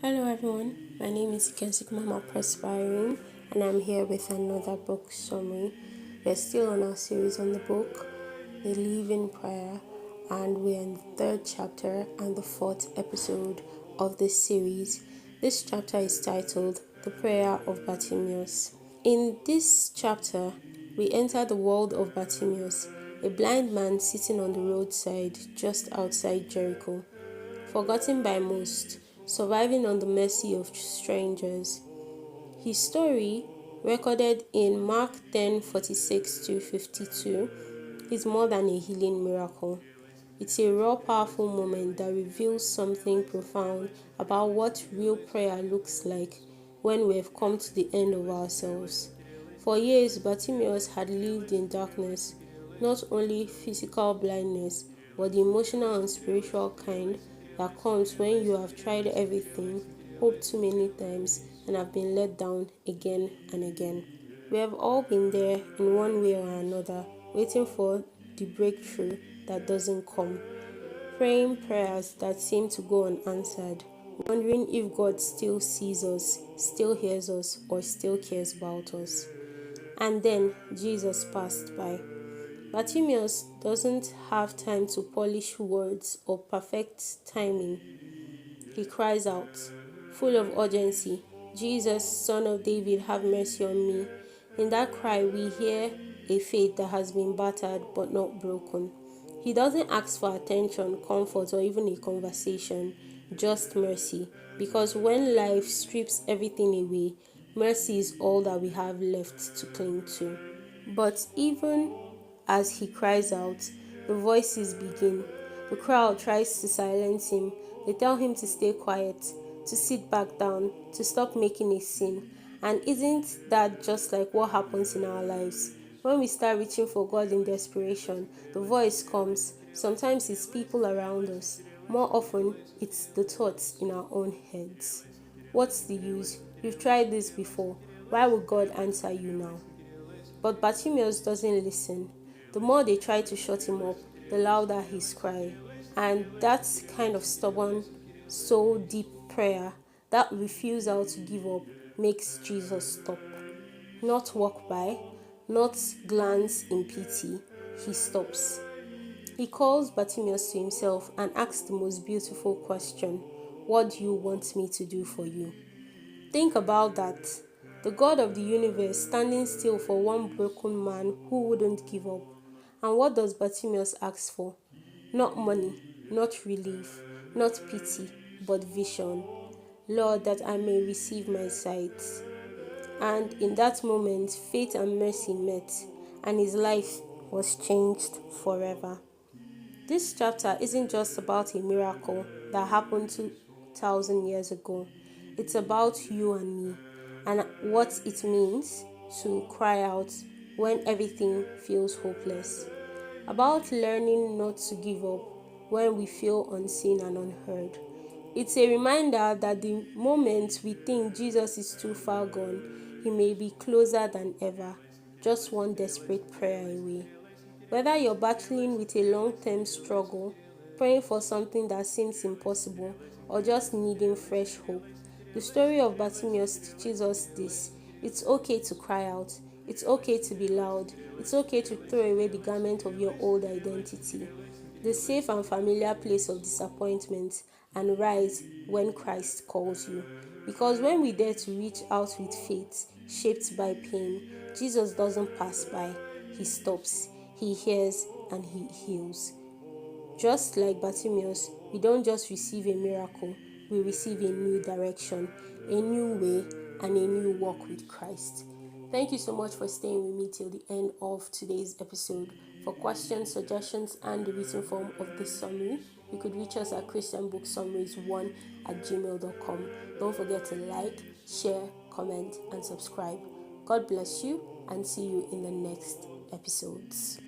Hello everyone, my name is Kensik Mama Perspiring and I'm here with another book summary. We're still on our series on the book, The Living Prayer, and we're in the third chapter and the fourth episode of this series. This chapter is titled The Prayer of Bartimaeus. In this chapter, we enter the world of Bartimaeus, a blind man sitting on the roadside just outside Jericho. Forgotten by most, surviving on the mercy of strangers. His story, recorded in Mark 10:46-52, is more than a healing miracle. It's a raw, powerful moment that reveals something profound about what real prayer looks like when we have come to the end of ourselves. For years, Bartimaeus had lived in darkness, not only physical blindness, but the emotional and spiritual kind that comes when you have tried everything, hoped too many times, and have been let down again and again. We have all been there in one way or another, waiting for the breakthrough that doesn't come, praying prayers that seem to go unanswered, wondering if God still sees us, still hears us, or still cares about us. And then Jesus passed by. Bartimaeus doesn't have time to polish words or perfect timing. He cries out, full of urgency, "Jesus, Son of David, have mercy on me." In that cry, we hear a faith that has been battered but not broken. He doesn't ask for attention, comfort, or even a conversation, just mercy. Because when life strips everything away, mercy is all that we have left to cling to. But even as he cries out, the voices begin. The crowd tries to silence him. They tell him to stay quiet, to sit back down, to stop making a scene. And isn't that just like what happens in our lives? When we start reaching for God in desperation, the voice comes. Sometimes it's people around us. More often, it's the thoughts in our own heads. What's the use? You've tried this before. Why would God answer you now? But Bartimaeus doesn't listen. The more they try to shut him up, the louder his cry. And that kind of stubborn, soul deep prayer, that refusal to give up, makes Jesus stop. Not walk by, not glance in pity. He stops. He calls Bartimaeus to himself and asks the most beautiful question: "What do you want me to do for you?" Think about that. The God of the universe standing still for one broken man who wouldn't give up. And what does Bartimaeus ask for? Not money, not relief, not pity, but vision. "Lord, that I may receive my sight." And in that moment, faith and mercy met, and his life was changed forever. This chapter isn't just about a miracle that happened 2,000 years ago. It's about you and me and what it means to cry out when everything feels hopeless. About learning not to give up when we feel unseen and unheard. It's a reminder that the moment we think Jesus is too far gone, he may be closer than ever, just one desperate prayer away. Whether you're battling with a long-term struggle, praying for something that seems impossible, or just needing fresh hope, the story of Bartimaeus teaches us this: it's okay to cry out, it's okay to be loud, it's okay to throw away the garment of your old identity, the safe and familiar place of disappointment, and rise when Christ calls you. Because when we dare to reach out with faith, shaped by pain, Jesus doesn't pass by, he stops, he hears, and he heals. Just like Bartimaeus, we don't just receive a miracle, we receive a new direction, a new way, and a new walk with Christ. Thank you so much for staying with me till the end of today's episode. For questions, suggestions, and the written form of this summary, you could reach us at christianbooksummaries1@gmail.com. Don't forget to like, share, comment, and subscribe. God bless you, and see you in the next episodes.